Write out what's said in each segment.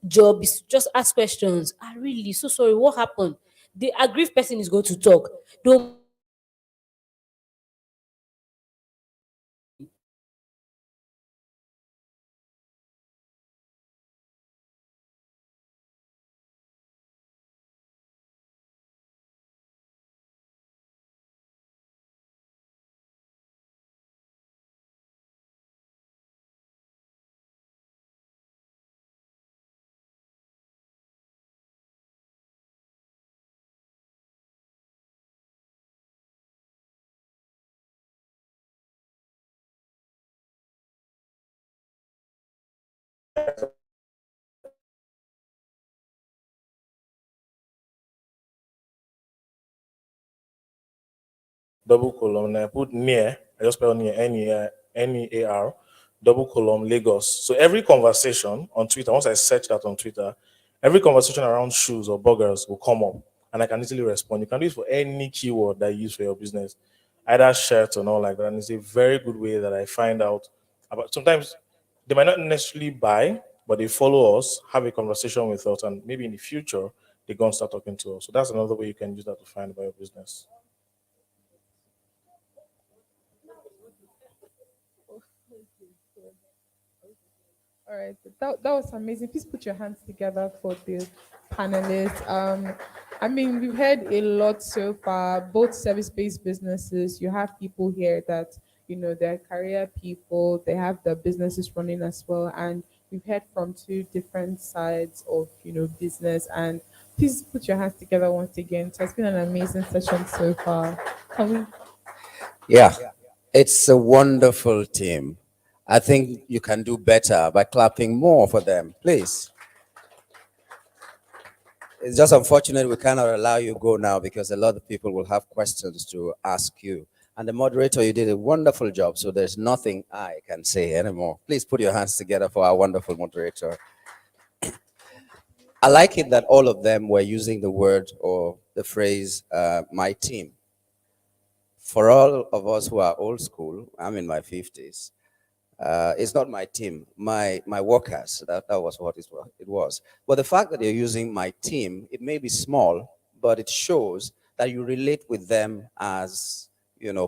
job is to just ask questions. Ah, really? So sorry, what happened? The aggrieved person is going to talk. Don't double column, and I put near, I just spell near, Near, double column, Lagos. So every conversation on Twitter, once I search that on Twitter, every conversation around shoes or burgers will come up and I can easily respond. You can do it for any keyword that you use for your business, either shirts or not like that. And it's a very good way that I find out about. Sometimes they might not necessarily buy, but they follow us, have a conversation with us, and maybe in the future, they go and start talking to us. So that's another way you can use that to find about your business. All right, that was amazing. Please put your hands together for the panelists. I mean, we've heard a lot so far, both service-based businesses. You have people here that, they're career people, they have their businesses running as well. And we've heard from two different sides of, business. And please put your hands together once again. So it's been an amazing session so far. Can we Yeah, it's a wonderful team. I think you can do better by clapping more for them, please. It's just unfortunate we cannot allow you go now because a lot of people will have questions to ask you. And the moderator, you did a wonderful job, so there's nothing I can say anymore. Please put your hands together for our wonderful moderator. I like it that all of them were using the word or the phrase, my team. For all of us who are old school, I'm in my 50s, it's not my team, my workers. That was what it was. But the fact that you're using my team, it may be small, but it shows that you relate with them as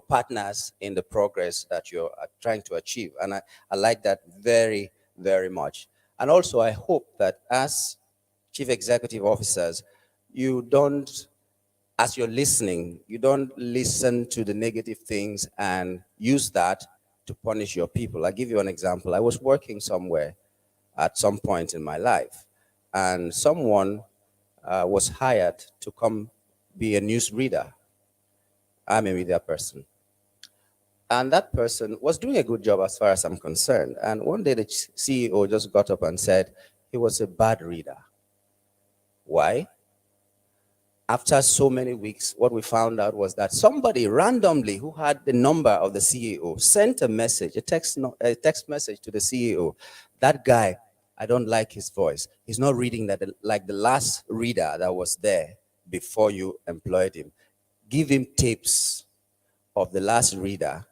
partners in the progress that you're trying to achieve. And I like that very, very much. And also, I hope that as chief executive officers, you don't, as you're listening, you don't listen to the negative things and use that to punish your people. I'll give you an example. I was working somewhere at some point in my life, and someone was hired to come be a news reader. I'm a media person. And that person was doing a good job as far as I'm concerned. And one day the CEO just got up and said he was a bad reader. Why? After so many weeks, what we found out was that somebody randomly who had the number of the CEO sent a message, a text message to the CEO. That guy, I don't like his voice. He's not reading that like the last reader that was there before you employed him. Give him tapes of the last reader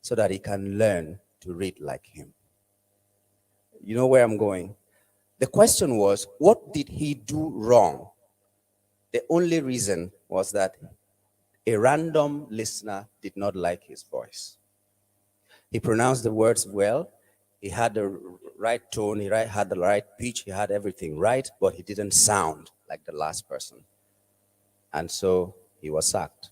so that he can learn to read like him. You know where I'm going? The question was, what did he do wrong? The only reason was that a random listener did not like his voice. He pronounced the words well. He had the right tone. He had the right pitch. He had everything right, but he didn't sound like the last person. And so he was sacked.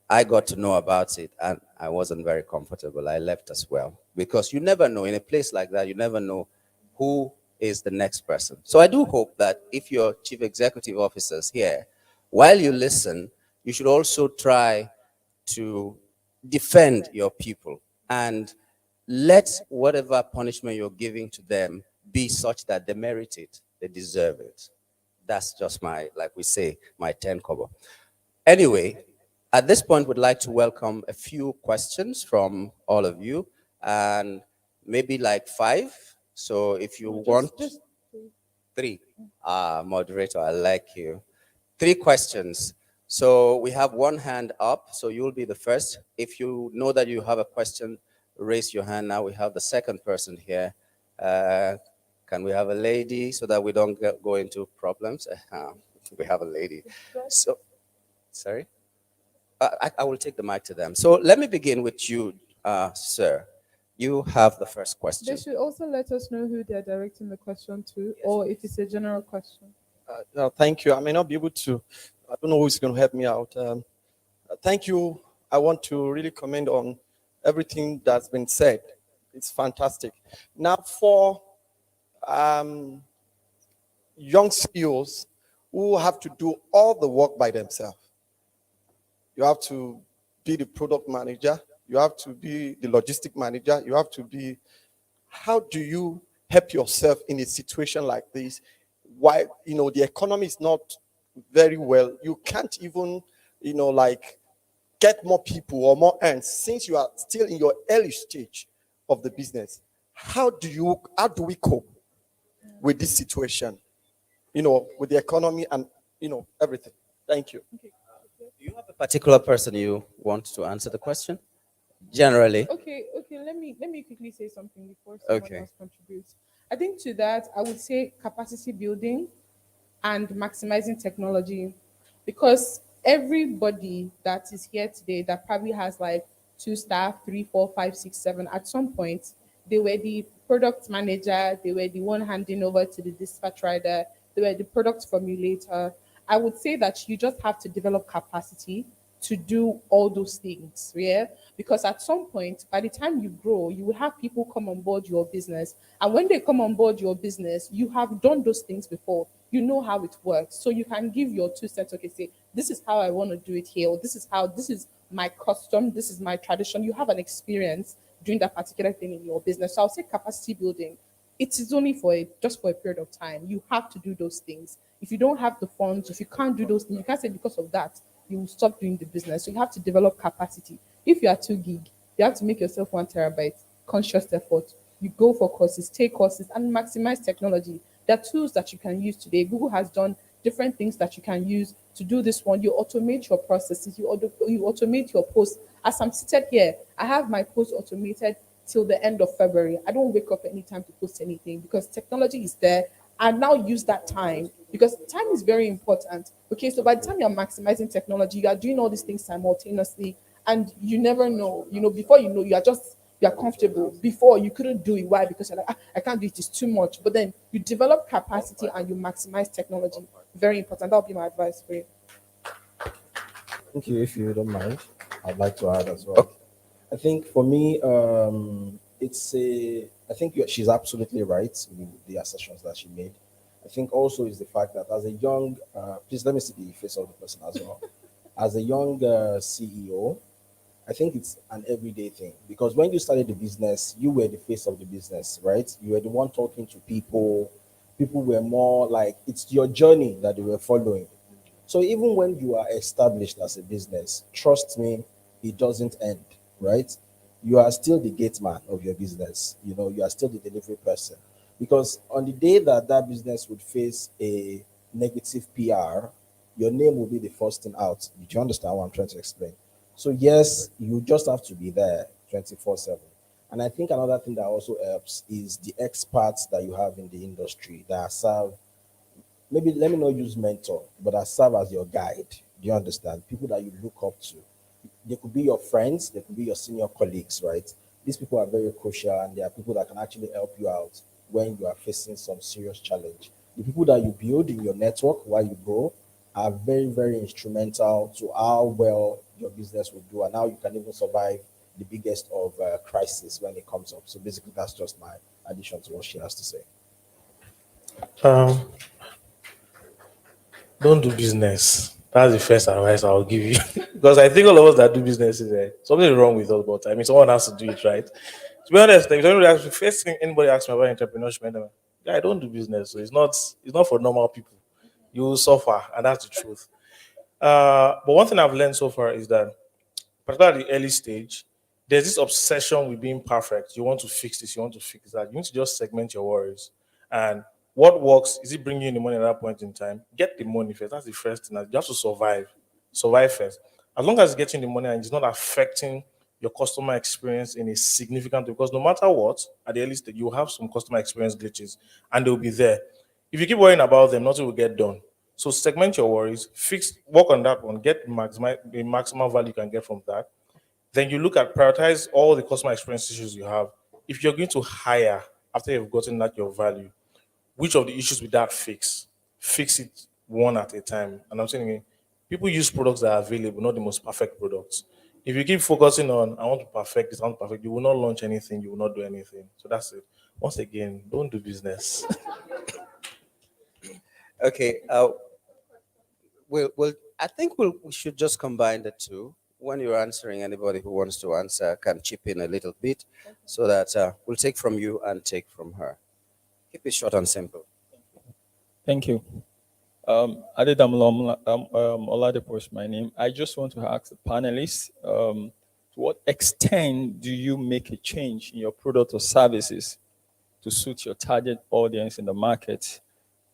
I got to know about it, and I wasn't very comfortable. I left as well, because you never know. In a place like that, you never know who is the next person. So I do hope that if you're chief executive officers here, while you listen, you should also try to defend your people and let whatever punishment you're giving to them be such that they merit it, they deserve it. That's just my, like we say, my 10 kobo. Anyway, at this point, we'd like to welcome a few questions from all of you, and maybe like 5. So if you want, just 3. Moderator, I like you. 3 questions. So we have one hand up, so you'll be the first. If you know that you have a question, raise your hand now. We have the second person here. Can we have a lady so that we don't go into problems? We have a lady. So, sorry? I will take the mic to them. So let me begin with you, sir. You have the first They question. should also let us know who they're directing the question to, or if it's a general question. No, thank you. I may not be able to. I don't know who's going to help me out. Thank you. I want to really comment on everything that's been said. It's fantastic. Now, for um, young CEOs who have to do all the work by themselves, you have to be the product manager, you have to be the logistic manager, you have to be. How do you help yourself in a situation like this? Why, the economy is not very well. You can't even, like get more people or more earns since you are still in your early stage of the business. How do we cope with this situation? With the economy and everything. Thank you. Do you have a particular person you want to answer the question? Generally. Okay. Let me quickly say something before someone Okay. else contributes. I think to that I would say capacity building and maximizing technology, because everybody that is here today that probably has like two staff, three, four, five, six, seven, at some point they were the product manager, they were the one handing over to the dispatch rider, they were the product formulator. I would say that you just have to develop capacity to do all those things, yeah? Because at some point, by the time you grow, you will have people come on board your business. And when they come on board your business, you have done those things before. You know how it works. So you can give your 2 cents, okay, say, this is how I want to do it here, or this is my custom, this is my tradition. You have an experience doing that particular thing in your business. So I'll say capacity building. It is only just for a period of time. You have to do those things. If you don't have the funds, if you can't do those things, you can't say because of that you will stop doing the business. So you have to develop capacity. If you are 2 gig, you have to make yourself 1 terabyte. Conscious effort. You go for courses, take courses, and maximize technology. There are tools that you can use today. Google has done different things that you can use to do this one. You automate your processes. You automate your posts. As I'm seated here, I have my post automated till the end of February. I don't wake up anytime to post anything because technology is there. And now use that time because time is very important. Okay, so by the time you're maximizing technology, you are doing all these things simultaneously, and you never know. Before you know, you are comfortable. Before you couldn't do it. Why? Because you're like, I can't do it. It's too much. But then you develop capacity and you maximize technology. Very important. That'll be my advice for you. Thank you. If you don't mind, I'd like to add as well. I think for me, I think she's absolutely right with the assertions that she made. I think also is the fact that as a young, please let me see the face of the person as well. As a young CEO, I think it's an everyday thing because when you started the business, you were the face of the business, right? You were the one talking to people. People were more like it's your journey that they were following. So even when you are established as a business, trust me, it doesn't end, right? You are still the gate man of your business. You are still the delivery person. Because on the day that that business would face a negative PR, your name will be the first thing out. Did you understand what I'm trying to explain? So yes, you just have to be there 24/7. And I think another thing that also helps is the experts that you have in the industry that serve, maybe let me not use mentor, but I serve as your guide. Do you understand? People that you look up to. They could be your friends, they could be your senior colleagues, right? These people are very crucial and they are people that can actually help you out when you are facing some serious challenge. The people that you build in your network while you grow are very, very instrumental to how well your business will do and how you can even survive the biggest of crisis when it comes up. So basically, that's just my addition to what she has to say. Um, don't do business. That's the first advice I'll give you. Because I think all of us that do business is something wrong with us, but I mean, someone has to do it, right? To be honest, if anybody asks me, first thing anybody asks me about entrepreneurship, I'm like, yeah, I don't do business, so it's not for normal people. You will suffer, and that's the truth. But one thing I've learned so far is that, particularly at the early stage, there's this obsession with being perfect. You want to fix this, you want to fix that. You need to just segment your worries. And what works, is it bringing you the money at that point in time? Get the money first. That's the first thing. You have to survive. Survive first. As long as it's getting the money and it's not affecting your customer experience in a significant way, because no matter what, at the early stage, you will have some customer experience glitches and they'll be there. If you keep worrying about them, nothing will get done. So segment your worries, work on that one, get the maximum value you can get from that. Then you look at prioritize all the customer experience issues you have. If you're going to hire after you've gotten that your value, which of the issues with that fix? Fix it one at a time. And I'm saying again, people use products that are available, not the most perfect products. If you keep focusing on I want to perfect this, I want to perfect, you will not launch anything, you will not do anything. So that's it. Once again, don't do business. Okay. I think we should just combine the two. When you're answering, anybody who wants to answer can chip in a little bit, so that we'll take from you and take from her. Keep it short and simple. Thank you. Adedamola Oladipo is my name. I just want to ask the panelists, to what extent do you make a change in your product or services to suit your target audience in the market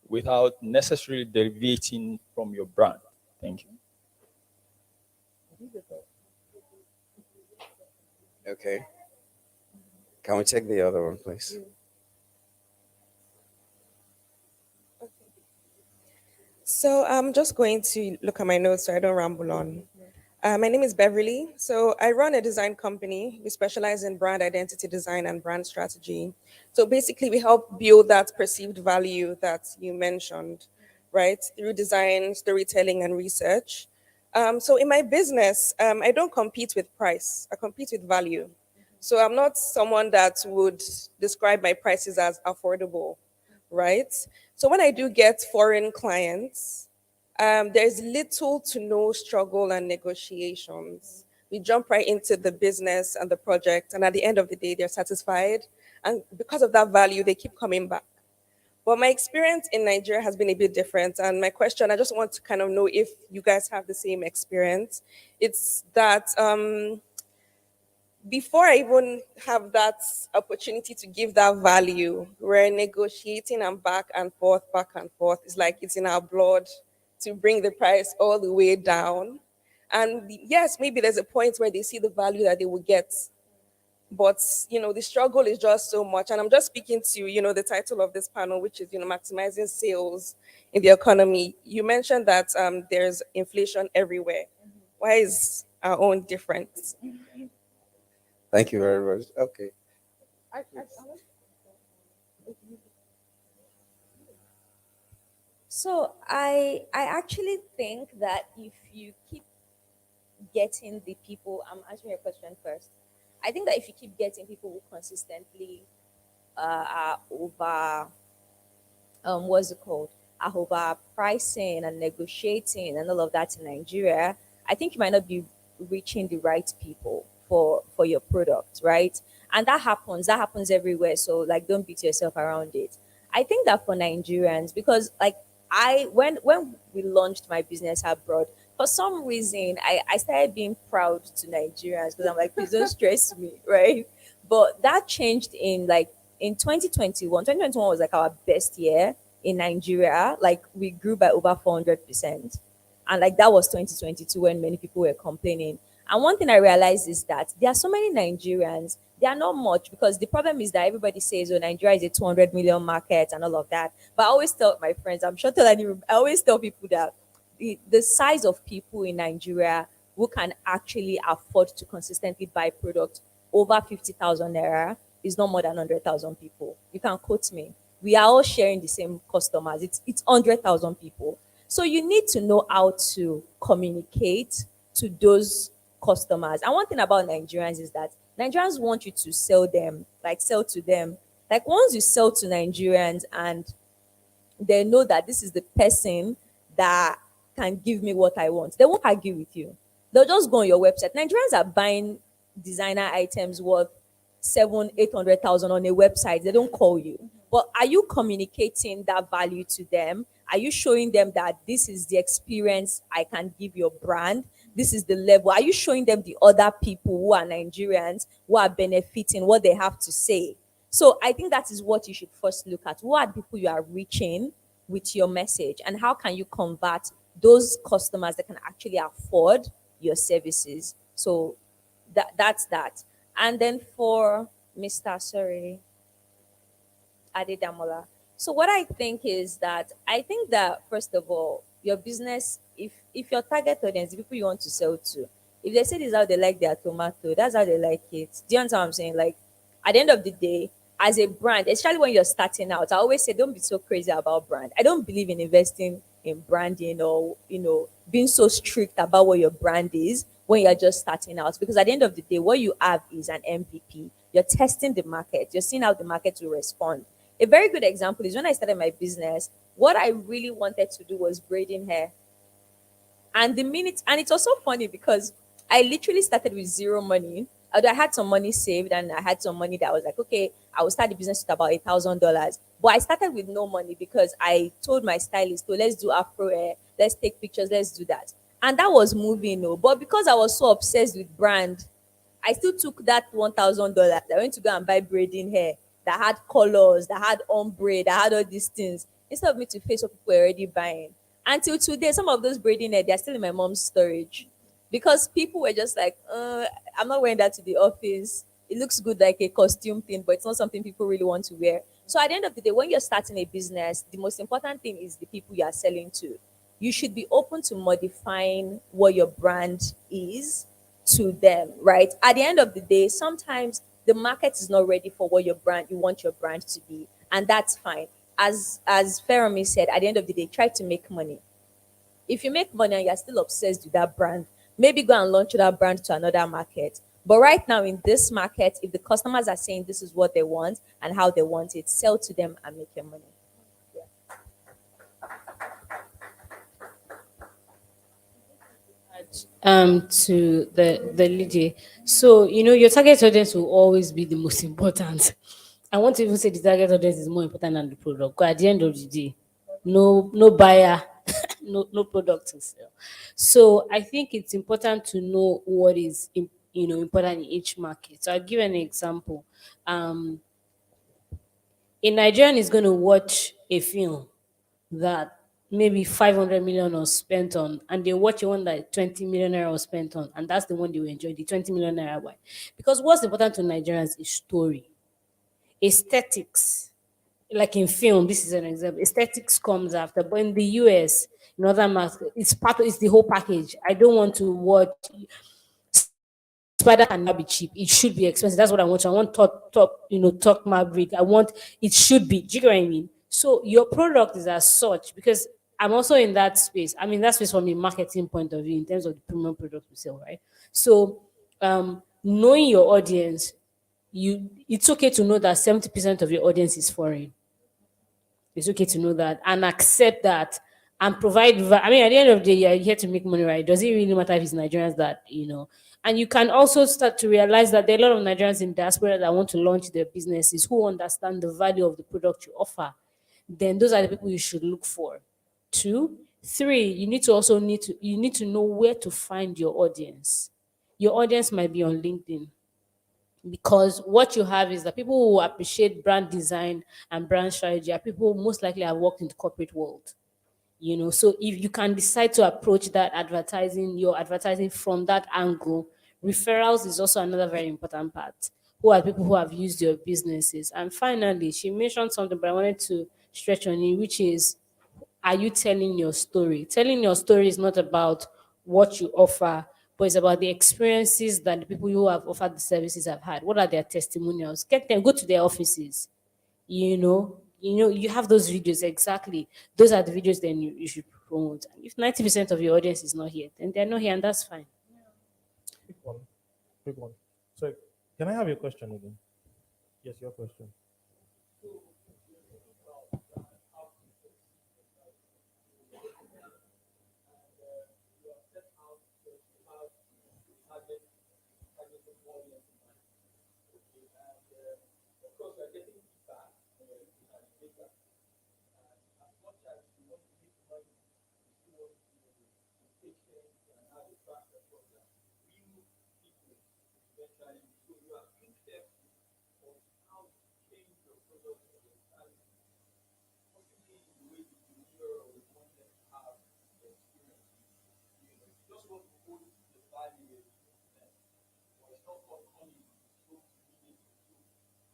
without necessarily deviating from your brand? Thank you. Okay. Can we take the other one, please? So I'm just going to look at my notes so I don't ramble on. My name is Beverly. So I run a design company. We specialize in brand identity design and brand strategy. So basically, we help build that perceived value that you mentioned, right? Through design, storytelling, and research. So in my business, I don't compete with price. I compete with value. So I'm not someone that would describe my prices as affordable, right? So when I do get foreign clients, there's little to no struggle and negotiations. We jump right into the business and the project, and at the end of the day, they're satisfied. And because of that value, they keep coming back. But my experience in Nigeria has been a bit different. And my question, I just want to kind of know if you guys have the same experience. It's that before I even have that opportunity to give that value, we're negotiating and back and forth, back and forth. It's like it's in our blood to bring the price all the way down. And yes, maybe there's a point where they see the value that they will get. But the struggle is just so much. And I'm just speaking to, the title of this panel, which is, maximizing sales in the economy. You mentioned that there's inflation everywhere. Why is our own different? Thank you very much. Okay. So I actually think that if you keep getting the people, I'm answering your question first. I think that if you keep getting people who consistently are over what's it called? Are over pricing and negotiating and all of that in Nigeria, I think you might not be reaching the right people for your product, right? And that happens. That happens everywhere. So like, don't beat yourself around it. I think that for Nigerians, because like when we launched my business abroad, for some reason I started being proud to Nigerians because I'm like, please don't stress me, right? But that changed in like in 2021. 2021 was like our best year in Nigeria. Like we grew by over 400%. And like that was 2022 when many people were complaining. And one thing I realized is that there are so many Nigerians, they are not much because the problem is that everybody says, oh, Nigeria is a 200 million market and all of that. But I always tell my friends, I'm sure Tolani, I always tell people that the size of people in Nigeria who can actually afford to consistently buy products over 50,000 naira is not more than 100,000 people. You can quote me. We are all sharing the same customers. It's 100,000 people. So you need to know how to communicate to those customers. And one thing about Nigerians is that Nigerians want you to sell them, like sell to them. Like once you sell to Nigerians and they know that this is the person that can give me what I want, they won't argue with you. They'll just go on your website. Nigerians are buying designer items worth 700,000-800,000 on a website. They don't call you. But are you communicating that value to them? Are you showing them that this is the experience I can give your brand? This is the level. Are you showing them the other people who are Nigerians who are benefiting what they have to say? So I think that is what you should first look at. Who are the people you are reaching with your message, and how can you convert those customers that can actually afford your services? So that's that. And then for Mr. Sorry, Adedamola. So what I think is that I think that first of all, your business, if your target audience, the people you want to sell to, if they say this is how they like their tomato, that's how they like it. Do you understand what I'm saying? Like at the end of the day, as a brand, especially when you're starting out, I always say don't be so crazy about brand. I don't believe in investing in branding or being so strict about what your brand is when you're just starting out, because at the end of the day what you have is an MVP. You're testing the market, you're seeing how the market will respond. A very good example is when I started my business, what I really wanted to do was braiding hair. And it's also funny because I literally started with zero money. Although I had some money saved and I had some money that I was like, okay, I will start the business with about $1,000. But I started with no money because I told my stylist, oh, let's do afro hair, let's take pictures, let's do that. And that was moving, no. But because I was so obsessed with brand, I still took that $1,000. I went to go and buy braiding hair that had colors, that had ombre, that had all these things. Instead of me to face what people were already buying. Until today, some of those braiding hair, they're still in my mom's storage. Because people were just like, I'm not wearing that to the office. It looks good like a costume thing, but it's not something people really want to wear. So at the end of the day, when you're starting a business, the most important thing is the people you are selling to. You should be open to modifying what your brand is to them, right? At the end of the day, sometimes the market is not ready for what you want your brand to be, and that's fine. As Feranmi said, at the end of the day, try to make money. If you make money and you're still obsessed with that brand, maybe go and launch that brand to another market. But right now in this market, if the customers are saying this is what they want and how they want it, sell to them and make your money. To the lady. So your target audience will always be the most important. I want to even say the target audience is more important than the product. Because at the end of the day, no buyer, no product to sell. So I think it's important to know what is important in each market. So I'll give an example. Um, a Nigerian is going to watch a film that maybe 500 million was spent on, and they watch one that 20 million naira was spent on, and that's the one they will enjoy, the 20 million naira. Why? Because what's important to Nigerians is story, aesthetics. Like in film, this is an example. Aesthetics comes after, but in the US, in other markets, it's the whole package. I don't want to watch Spider cannot be cheap. It should be expensive. That's what I want. I want top Maverick. I want it should be. Do you get what I mean? So your product is as such because I'm also in that space. I'm in that space from a marketing point of view in terms of the premium product we sell, right? So knowing your audience, it's okay to know that 70% of your audience is foreign. It's okay to know that and accept that and provide. I mean, at the end of the day, you're here to make money, right? Does it really matter if it's Nigerians that? And you can also start to realize that there are a lot of Nigerians in diaspora that want to launch their businesses who understand the value of the product you offer. Then those are the people you should look for. Two, three, you need to know where to find your audience. Your audience might be on LinkedIn because what you have is that people who appreciate brand design and brand strategy are people who most likely have worked in the corporate world. So if you can decide to approach your advertising from that angle, referrals is also another very important part. Who are people who have used your businesses? And finally, she mentioned something, but I wanted to stretch on it, which is, are you telling your story? Telling your story is not about what you offer, but it's about the experiences that the people who have offered the services have had. What are their testimonials? Get them, go to their offices. You have those videos exactly. Those are the videos then you should promote. And if 90% of your audience is not here, then they're not here, and that's fine. Quick one. Quick one. So, can I have your question again? Yes, your question.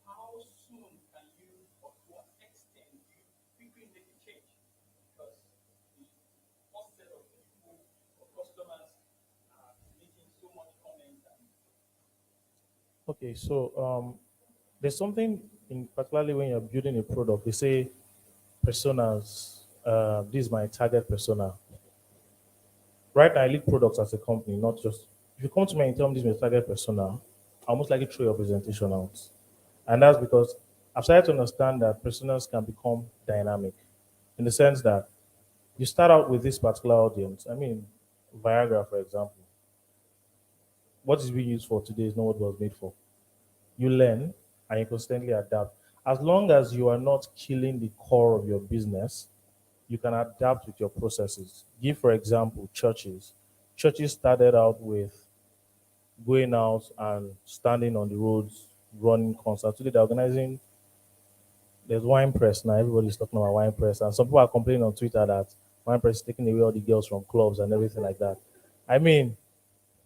How soon can you, or to what extent do you quickly make a change? Because the first set of people or customers are making so much comment and Okay, so there's something in particularly when you're building a product, they say personas. This is my target persona. Right now, I lead products as a company, not just. If you come to me and tell me this is my target persona, I'll most likely throw your presentation out. And that's because I've started to understand that personas can become dynamic in the sense that you start out with this particular audience. I mean, Viagra, for example. What is being used for today is not what it was made for. You learn and you constantly adapt. As long as you are not killing the core of your business, you can adapt with your processes. Give, for example, churches. Churches started out with going out and standing on the roads, running concerts. Today they're organizing, there's wine press now. Everybody's talking about wine press. And some people are complaining on Twitter that wine press is taking away all the girls from clubs and everything like that. I mean,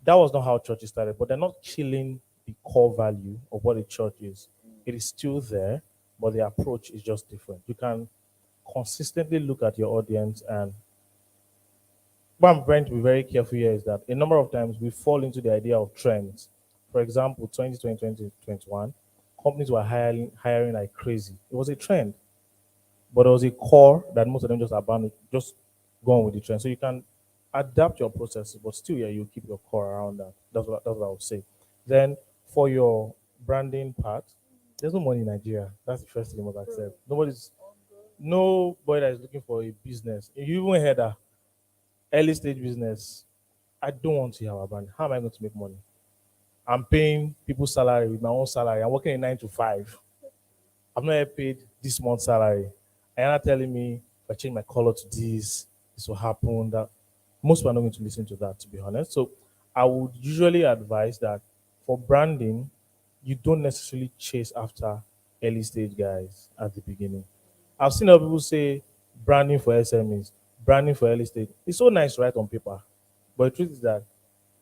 that was not how churches started, but they're not killing the core value of what a church is. It is still there, but the approach is just different. You can consistently look at your audience, and what I'm trying to be very careful here is that a number of times we fall into the idea of trends. For example, 2020, 2021, companies were hiring like crazy. It was a trend, but there was a core that most of them just abandoned, just go on with the trend. So you can adapt your processes, but still, yeah, you keep your core around that. That's what I would say. Then for your branding part, there's no money in Nigeria. That's the first thing you must accept. Nobody that is looking for a business. If you even heard that early stage business, I don't want to have a brand. How am I going to make money? I'm paying people's salary with my own salary. I'm working a 9 to 5. I'm not yet paid this month's salary. And you're not telling me if I change my color to this will happen. That most people are not going to listen to that, to be honest. So I would usually advise that for branding, you don't necessarily chase after early stage guys at the beginning. I've seen other people say branding for SMEs, branding for early stage. It's so nice to write on paper, but the truth is that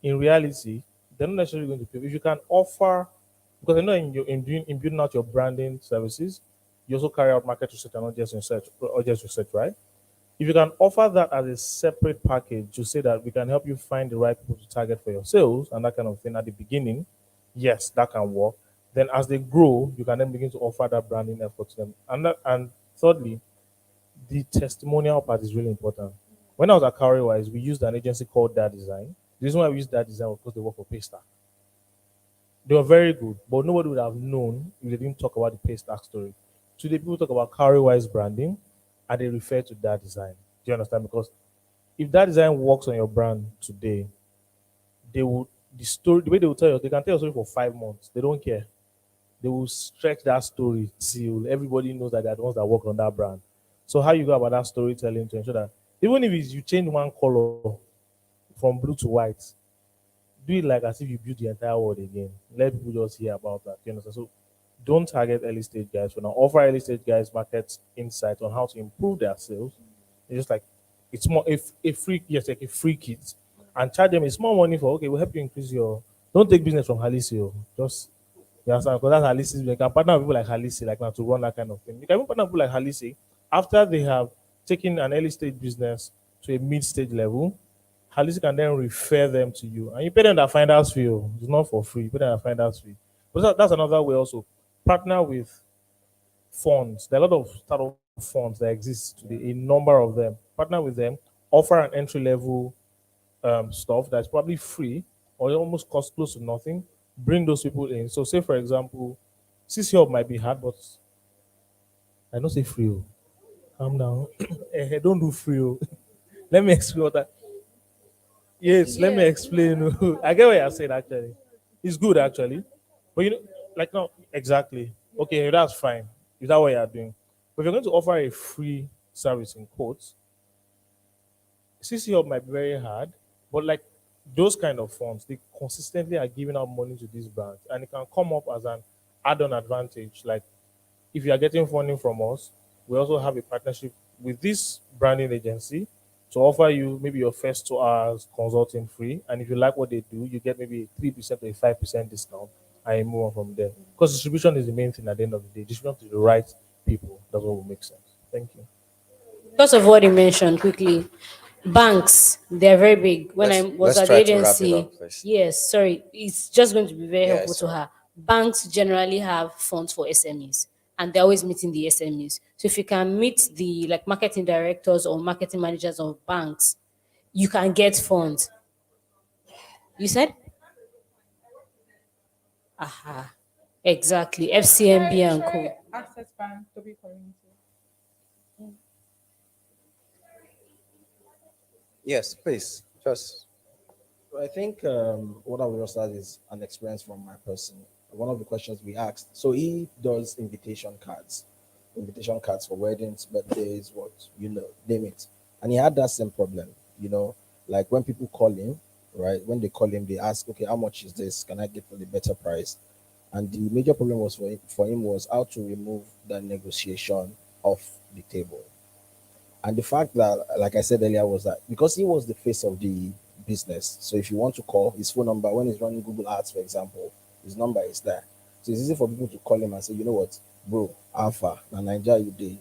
in reality, they're not necessarily going to pay. If you can offer, because I know in building out your branding services, you also carry out market research and audience research, right? If you can offer that as a separate package to say that we can help you find the right people to target for your sales and that kind of thing at the beginning, yes, that can work. Then as they grow, you can then begin to offer that branding effort to them. And thirdly, the testimonial part is really important. When I was at Wise, we used an agency called That Design. The reason why we used That Design was because they work for Paystack. They were very good, but nobody would have known if they didn't talk about the Paystack story. Today, people talk about Wise branding and they refer to That Design. Do you understand? Because if That Design works on your brand today, they will the way they will tell you, they can tell your story for 5 months. They don't care. They will stretch that story till everybody knows that they're the ones that work on that brand. So how you go about that storytelling to ensure that even if it's you change one color from blue to white, do it like as if you build the entire world again. Let people just hear about that. You understand? So don't target early stage guys for now. Offer early stage guys market insight on how to improve their sales. It's just like it's more if a free yes, like a free kit and charge them a small money for okay, we'll help you increase your don't take business from Halisi. Just you understand? Because that's Halisi. You can partner with people like Halisi, like now to run that kind of thing. You can even partner with people like Halisi after they have taken an early stage business to a mid stage level. Halisi can then refer them to you, and you pay them that finder's fee. Oh. It's not for free. You pay them that finder's fee. But that's another way also. Partner with funds. There are a lot of startup funds that exist today, a number of them. Partner with them, offer an entry level stuff that's probably free or it almost costs close to nothing. Bring those people in. So, say for example, CC Hub might be hard, but I don't say free. Oh. Calm down. Don't do free. Oh. Let me explain what that. Yes, let me explain. Oh. I get what you're saying actually. It's good actually. But you know, like no, exactly. Okay, that's fine. Is that what you're doing? But if you're going to offer a free service in quotes, CC Hub might be very hard, but like those kind of funds, they consistently are giving out money to these brands, and it can come up as an add-on advantage. Like if you are getting funding from us, we also have a partnership with this branding agency. to offer you maybe your first 2 hours consulting free. And if you like what they do, you get maybe a 3% or a 5% discount and you move on from there. Because distribution is the main thing at the end of the day. Distribution to the right people. That's what will make sense. Thank you. Because of what you mentioned quickly, banks, they're very big. When I was Let's at the try to wrap it agency, up, please. yes, sorry, it's just going to be very Yeah, helpful to sorry. her. Banks generally have funds for SMEs and they're always meeting the SMEs. So if you can meet the like marketing directors or marketing managers of banks, you can get funds. You said? Aha. Exactly. FCMB and co. Access Bank, W Community. Yes, please. Just I think what I will just add is an experience from my person. One of the questions we asked. So he does invitation cards for weddings, birthdays, what name it. And he had that same problem. Like when people call him, right? When they call him, they ask, okay, how much is this? Can I get for the better price? And the major problem was for him was how to remove that negotiation off the table. And the fact that, like I said earlier, was that because he was the face of the business. So if you want to call his phone number when he's running Google Ads, for example, his number is there. So it's easy for people to call him and say, you know what, bro, Alpha, na Nigeria you day,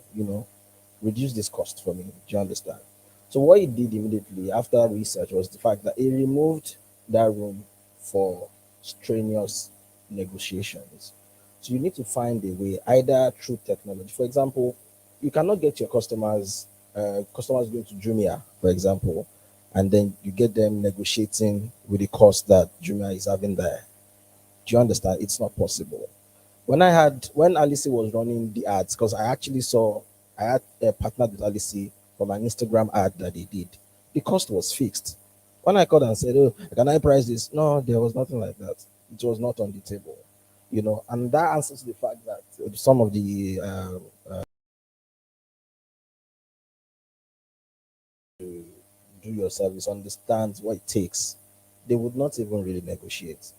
reduce this cost for me. Do you understand? So what he did immediately after research was the fact that he removed that room for strenuous negotiations. So you need to find a way, either through technology. For example, you cannot get your customers going to Jumia, for example, and then you get them negotiating with the cost that Jumia is having there. Do you understand? It's not possible. When Halisi was running the ads, because I had partnered with Halisi from an Instagram ad that they did. The cost was fixed. When I called and said, "Oh, can I price this?" No, there was nothing like that. It was not on the table, and that answers the fact that some of the do your service understands what it takes, they would not even really negotiate.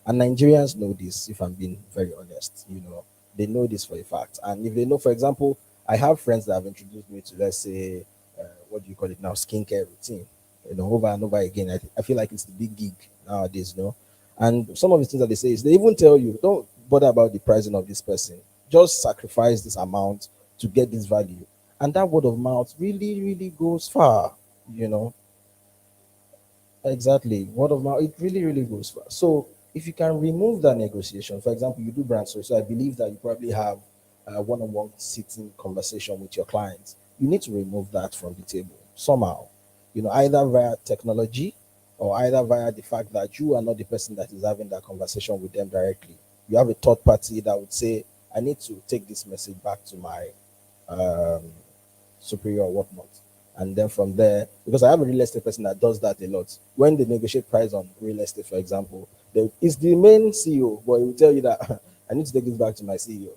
And Nigerians know this, if I'm being very honest. They know this for a fact. And if they know, for example, I have friends that have introduced me to, let's say, what do you call it now, skincare routine, over and over again. I feel like it's the big gig nowadays. And some of the things that they say is they even tell you, don't bother about the pricing of this person, just sacrifice this amount to get this value. And that word of mouth really, really goes far, you know. Exactly. Word of mouth, it really, really goes far. So if you can remove that negotiation, for example, you do brand story. So I believe that you probably have a one-on-one sitting conversation with your clients. You need to remove that from the table somehow, either via technology or either via the fact that you are not the person that is having that conversation with them directly. You have a third party that would say, I need to take this message back to my superior or whatnot. And then from there, because I have a real estate person that does that a lot. When they negotiate price on real estate, for example, it's the main CEO, but he will tell you that I need to take this back to my CEO.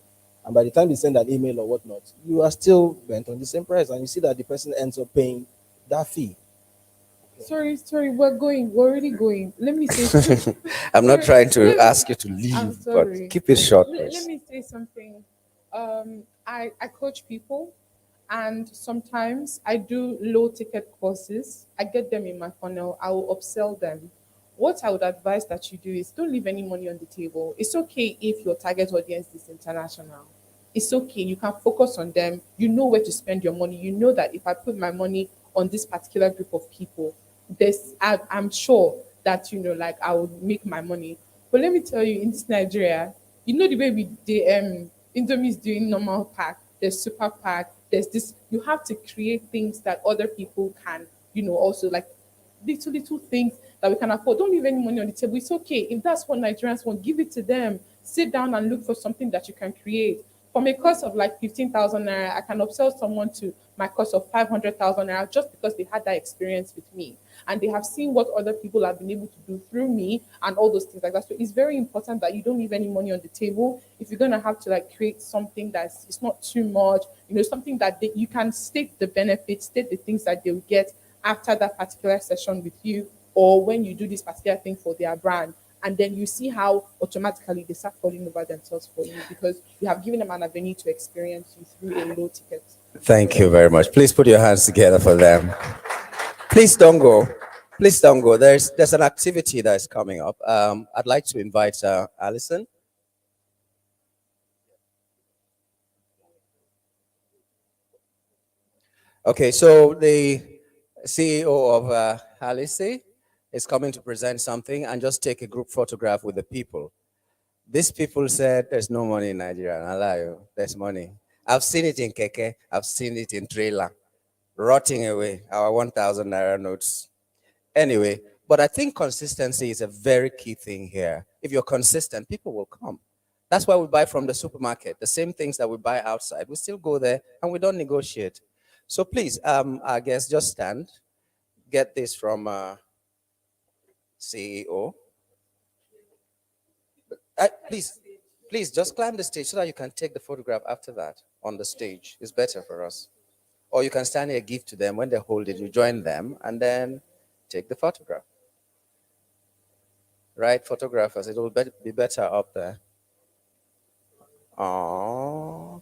And by the time they send an email or whatnot, you are still bent on the same price. And you see that the person ends up paying that fee. Sorry, we're already going. Let me say I'm not trying to ask you to I'm leave, sorry. but keep it short, Let please. me say something. I coach people, and sometimes I do low ticket courses. I get them in my funnel. I will upsell them. What I would advise that you do is don't leave any money on the table. It's okay if your target audience is international. It's okay. You can focus on them. You know where to spend your money. You know that if I put my money on this particular group of people, I'm sure that like I would make my money. But let me tell you, in this Nigeria, the way the Indomie is doing normal pack, there's super pack, there's this. You have to create things that other people can, also like little things that we can afford. Don't leave any money on the table. It's okay. If that's what Nigerians want, give it to them. Sit down and look for something that you can create. From a cost of like 15,000 naira, I can upsell someone to my cost of 500,000 naira just because they had that experience with me and they have seen what other people have been able to do through me and all those things like that. So it's very important that you don't leave any money on the table. If you're gonna have to like create something it's not too much, something that you can state the benefits, state the things that they'll get after that particular session with you, or when you do this particular thing for their brand. And then you see how automatically they start falling over themselves for you because you have given them an avenue to experience you through a low ticket. Thank you very much. Please put your hands together for them. Please don't go. Please don't go. There's an activity that is coming up. I'd like to invite Alison. Okay, so the CEO of Halisi is coming to present something and just take a group photograph with the people. These people said there's no money in Nigeria. And I lie, oh, there's money. I've seen it in Keke. I've seen it in trailer, rotting away our 1,000 naira notes. Anyway, but I think consistency is a very key thing here. If you're consistent, people will come. That's why we buy from the supermarket. The same things that we buy outside, we still go there and we don't negotiate. So please, I guess just stand. Get this from CEO. Please just climb the stage so that you can take the photograph after that on the stage. It's better for us. Or you can stand here, give to them. When they hold it, you join them and then take the photograph. Right, photographers, it will be better up there. Aww.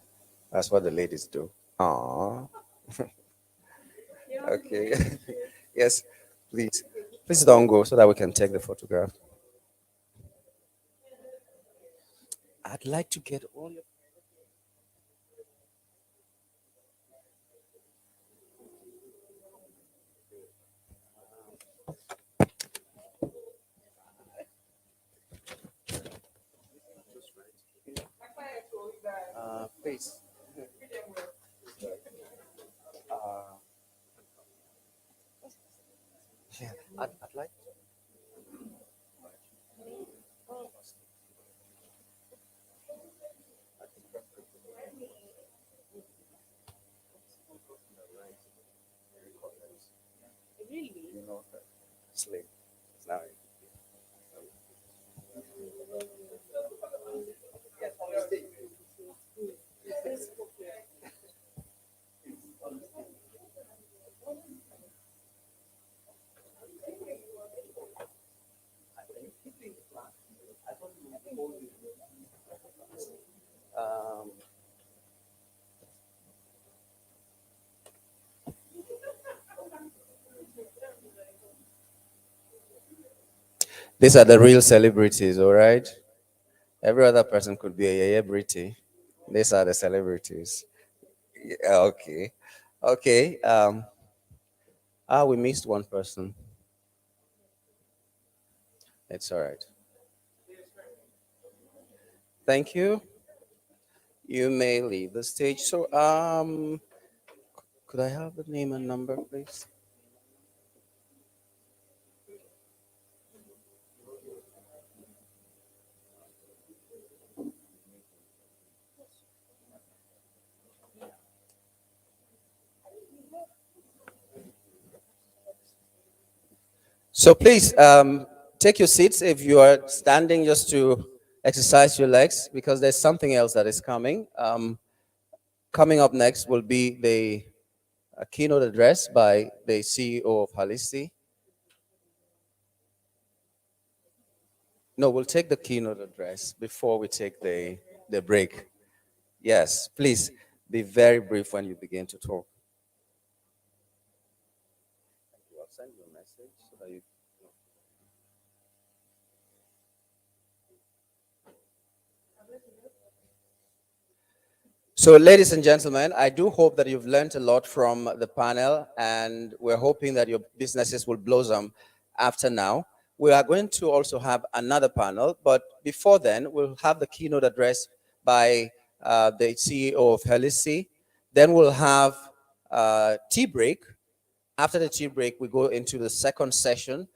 That's what the ladies do. Aww. Okay. Yes, please. Please don't go so that we can take the photograph. I'd like to get all your. Please. Yeah, I'd like. Really? You know, sleep. Now. Um, these are the real celebrities, all right? Every other person could be a celebrity. These are the celebrities. Yeah, okay. Okay. We missed one person. It's all right. Thank you. You may leave the stage. So, could I have the name and number, please? So please take your seats if you are standing just to exercise your legs because there's something else that is coming. Coming up next will be the keynote address by the CEO of Halisi. No, we'll take the keynote address before we take the break. Yes, please be very brief when you begin to talk. I'll send you a message so that you. So, ladies and gentlemen, I do hope that you've learned a lot from the panel, and we're hoping that your businesses will blossom after now. We are going to also have another panel, but before then, we'll have the keynote address by the CEO of Halisi. Then we'll have tea break. After the tea break, we go into the second session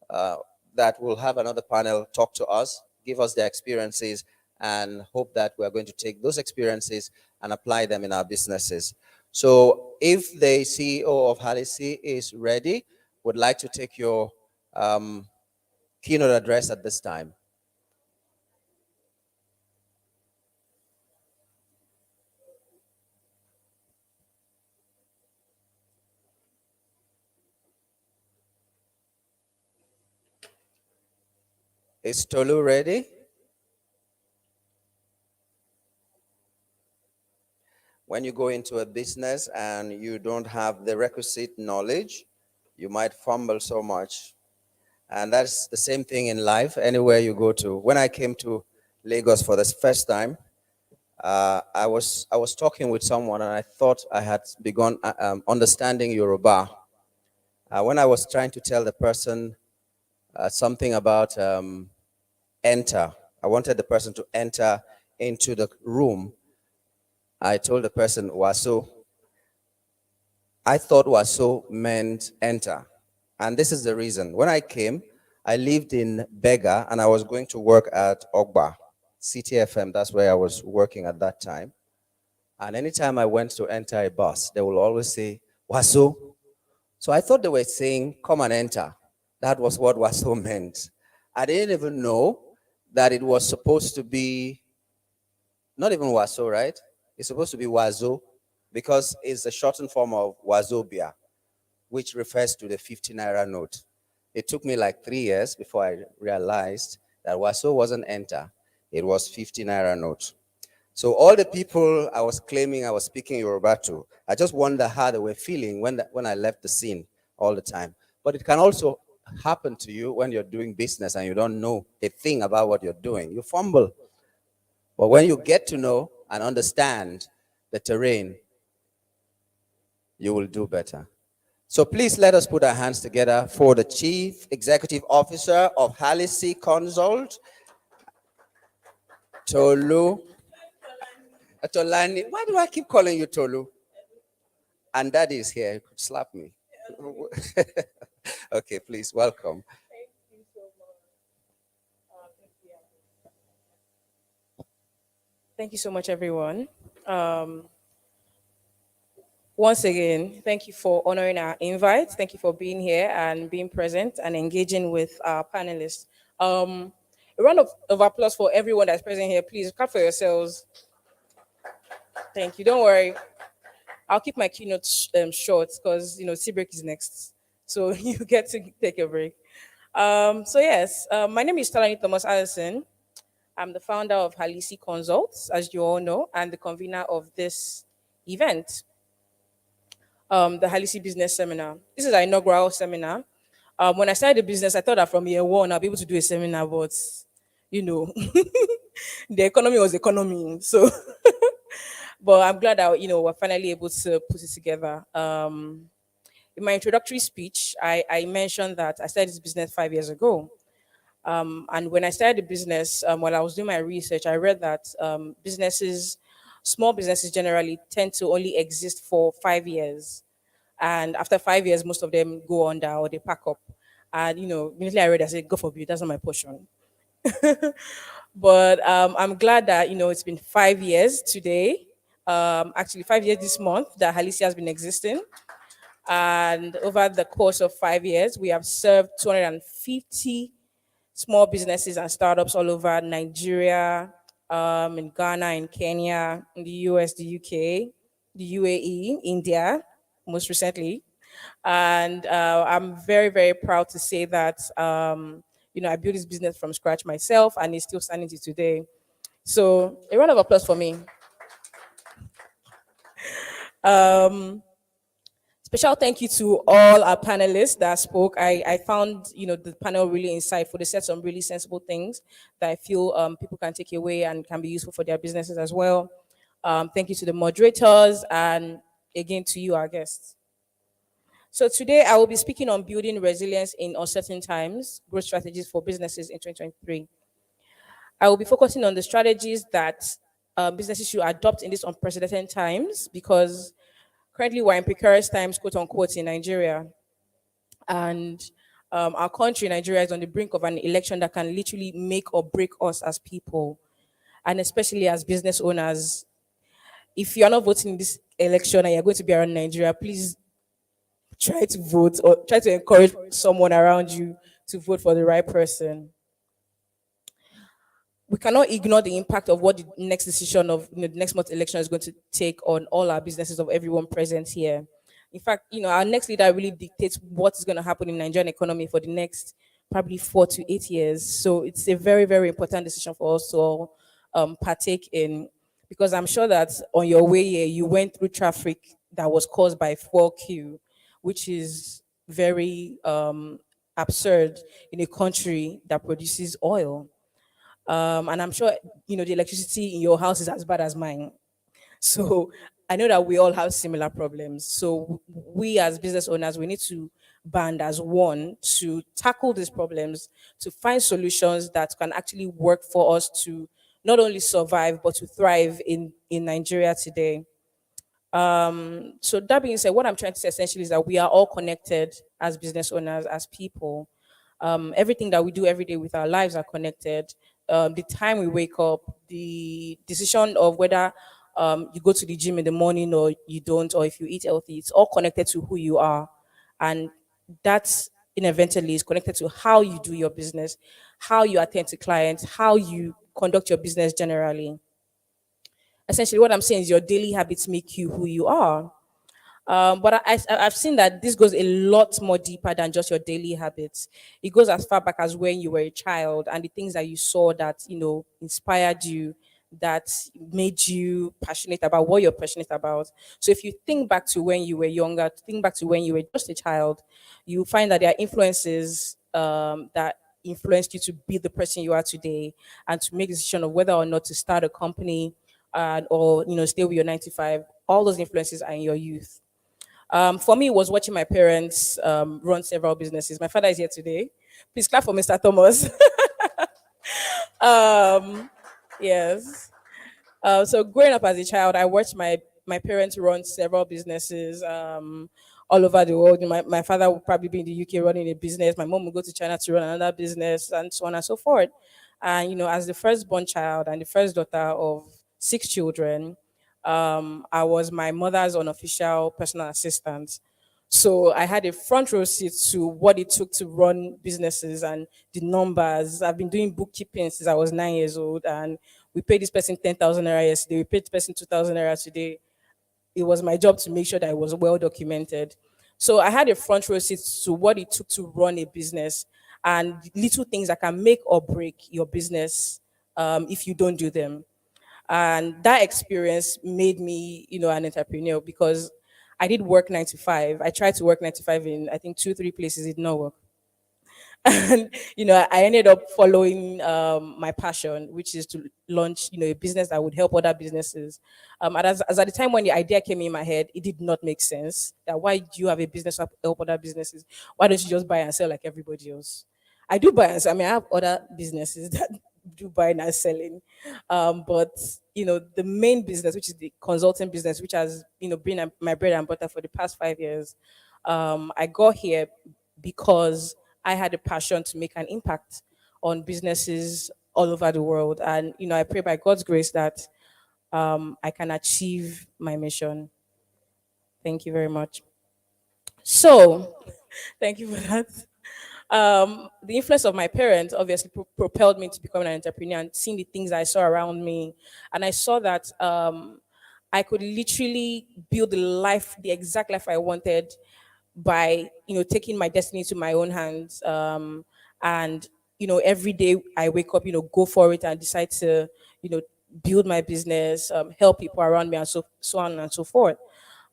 that will have another panel talk to us, give us their experiences, and hope that we're going to take those experiences and apply them in our businesses. So if the CEO of Halisi is ready, would like to take your keynote address at this time. Is Tolu ready? When you go into a business and you don't have the requisite knowledge, you might fumble so much. And that's the same thing in life, anywhere you go to. When I came to Lagos for the first time, I was talking with someone, and I thought I had begun understanding Yoruba. When I was trying to tell the person something about enter, I wanted the person to enter into the room. I told the person waso. I thought waso meant enter. And this is the reason. When I came, I lived in Bega and I was going to work at Ogba, CTFM. That's where I was working at that time. And anytime I went to enter a bus, they will always say, waso. So I thought they were saying, come and enter. That was what waso meant. I didn't even know that it was supposed to be, not even waso, right? It's supposed to be wazo, because it's a shortened form of wazobia, which refers to the 50 naira note. It took me like 3 years before I realized that waso wasn't enter, it was 50 naira note. So all the people I was claiming I was speaking Yoruba to, I just wonder how they were feeling when I left the scene all the time. But it can also happen to you when you're doing business and you don't know a thing about what you're doing. You fumble. But when you get to know and understand the terrain, you will do better. So please let us put our hands together for the Chief Executive Officer of Halisi Consults, Tolani. Why do I keep calling you Tolu? And Daddy is here. You could slap me. Okay, please, welcome. Thank you so much, everyone. Once again, thank you for honoring our invite. Thank you for being here and being present and engaging with our panelists. A round of applause for everyone that's present here. Please clap for yourselves. Thank you. Don't worry. I'll keep my keynote short because, tea break is next. So you get to take a break. My name is Tolani Thomas. I'm the founder of Halisi Consults, as you all know, and the convener of this event, the Halisi Business Seminar. This is our inaugural seminar. When I started the business, I thought that from year one, I'll be able to do a seminar, but, the economy was economy. So, but I'm glad that, we're finally able to put it together. In my introductory speech, I mentioned that I started this business 5 years ago. And when I started the business, while I was doing my research, I read that small businesses generally tend to only exist for 5 years. And after 5 years, most of them go under or they pack up. And, immediately I read, I said, go for it, that's not my portion. But I'm glad that, it's been 5 years today. Actually, 5 years this month that Halisi has been existing. And over the course of 5 years, we have served 250 small businesses and startups all over Nigeria, in Ghana, in Kenya, in the US, the UK, the UAE, India, most recently. And I'm very, very proud to say that, I built this business from scratch myself and it's still standing to today. So a round of applause for me. Special thank you to all our panelists that spoke. I found, the panel really insightful. They said some really sensible things that I feel people can take away and can be useful for their businesses as well. Thank you to the moderators and again to you, our guests. So today I will be speaking on building resilience in uncertain times, growth strategies for businesses in 2023. I will be focusing on the strategies that businesses should adopt in these unprecedented times because currently we're in precarious times, quote unquote, in Nigeria. And our country, Nigeria, is on the brink of an election that can literally make or break us as people, and especially as business owners. If you're not voting in this election and you're going to be around Nigeria, please try to vote or try to encourage someone around you to vote for the right person. We cannot ignore the impact of what the next decision of the next month's election is going to take on all our businesses of everyone present here. In fact, our next leader really dictates what is going to happen in Nigerian economy for the next probably 4 to 8 years. So it's a very, very important decision for us to all partake in, because I'm sure that on your way here, you went through traffic that was caused by 4Q, which is very absurd in a country that produces oil. And I'm sure the electricity in your house is as bad as mine. So I know that we all have similar problems. So we as business owners, we need to band as one to tackle these problems, to find solutions that can actually work for us to not only survive but to thrive in Nigeria today. So that being said, what I'm trying to say essentially is that we are all connected as business owners, as people. Everything that we do every day with our lives are connected. The time we wake up, the decision of whether you go to the gym in the morning or you don't, or if you eat healthy, it's all connected to who you are. And that's inevitably is connected to how you do your business, how you attend to clients, how you conduct your business generally. Essentially, what I'm saying is your daily habits make you who you are. I've seen that this goes a lot more deeper than just your daily habits. It goes as far back as when you were a child and the things that you saw that, inspired you, that made you passionate about what you're passionate about. So if you think back to when you were younger, think back to when you were just a child, you find that there are influences that influenced you to be the person you are today and to make the decision of whether or not to start a company or stay with your 9 to 5. All those influences are in your youth. For me, it was watching my parents run several businesses. My father is here today. Please clap for Mr. Thomas. Yes. So growing up as a child, I watched my parents run several businesses all over the world. My father would probably be in the UK running a business. My mom would go to China to run another business, and so on and so forth. And as the firstborn child and the first daughter of 6 children, I was my mother's unofficial personal assistant. So I had a front row seat to what it took to run businesses and the numbers. I've been doing bookkeeping since I was 9 years old, and we paid this person 10,000 naira yesterday. We paid this person 2,000 naira today. It was my job to make sure that it was well documented. So I had a front row seat to what it took to run a business and little things that can make or break your business if you don't do them. And that experience made me, an entrepreneur because I did work 9 to 5. I tried to work 9 to 5 in I think 2, 3 places. It did not work. And I ended up following my passion, which is to launch a business that would help other businesses. And as at the time when the idea came in my head, it did not make sense. That why do you have a business to help other businesses? Why don't you just buy and sell like everybody else? I do buy and sell. I mean, I have other businesses that do buying and selling, but the main business, which is the consulting business, which has been my bread and butter for the past 5 years. I got here because I had a passion to make an impact on businesses all over the world. And, I pray by God's grace that I can achieve my mission. Thank you very much. So, thank you for that. The influence of my parents obviously propelled me to become an entrepreneur and seeing the things I saw around me. And I saw that I could literally build the exact life I wanted by taking my destiny to my own hands, and every day I wake up, go for it and decide to build my business, help people around me, and so on and so forth.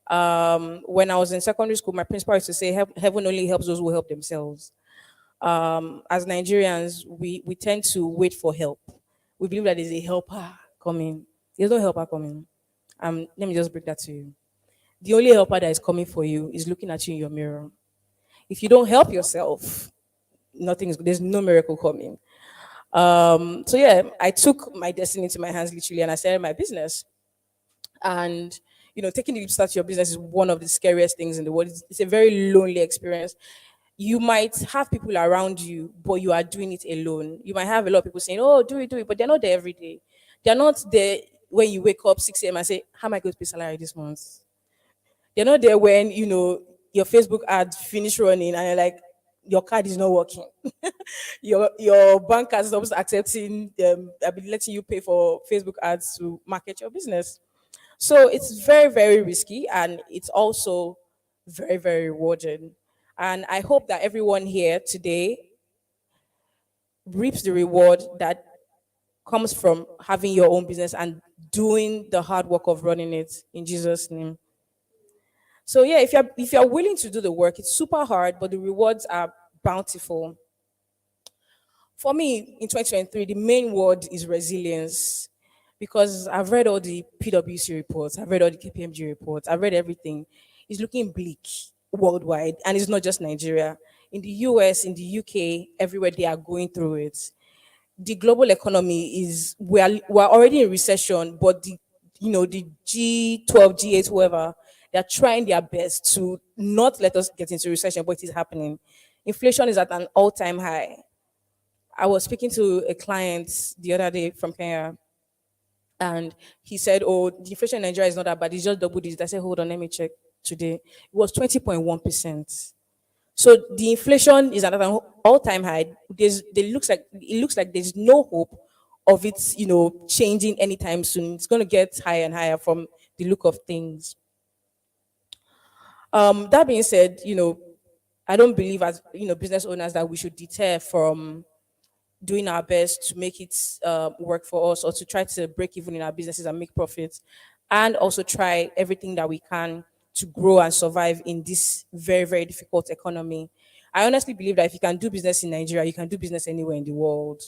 When I was in secondary school, my principal used to say heaven only helps those who help themselves. As Nigerians, we tend to wait for help. We believe that there's a helper coming. There's no helper coming. Let me just break that to you. The only helper that is coming for you is looking at you in your mirror. If you don't help yourself, there's no miracle coming. So yeah, I took my destiny into my hands literally, and I started my business. And taking the leap to start your business is one of the scariest things in the world. It's a very lonely experience. You might have people around you, but you are doing it alone. You might have a lot of people saying, "Oh, do it," but they're not there every day. They're not there when you wake up 6 a.m. and say, "How am I going to pay salary this month?" They're not there when your Facebook ad finish running and you're like, your card is not working. your bank has stopped accepting I'll be letting you pay for Facebook ads to market your business. So it's very, very risky, and it's also very, very rewarding. And I hope that everyone here today reaps the reward that comes from having your own business and doing the hard work of running it in Jesus' name. So yeah, if you're willing to do the work, it's super hard, but the rewards are bountiful. For me, in 2023, the main word is resilience. Because I've read all the PwC reports, I've read all the KPMG reports, I've read everything. It's looking bleak worldwide, and it's not just Nigeria. In the US, in the UK, everywhere they are going through it. The global economy is we're already in recession, but the G12, G8, whoever, they're trying their best to not let us get into recession, but it is happening. Inflation is at an all-time high. I was speaking to a client the other day from Kenya, and he said, "Oh, the inflation in Nigeria is not that bad; it's just double digits." I said, "Hold on, let me check." Today, it was 20.1%. So the inflation is at an all-time high. It looks like there's no hope of it, changing anytime soon. It's going to get higher and higher from the look of things. That being said, I don't believe as business owners that we should deter from doing our best to make it work for us, or to try to break even in our businesses and make profits, and also try everything that we can to grow and survive in this very, very difficult economy. I honestly believe that if you can do business in Nigeria, you can do business anywhere in the world.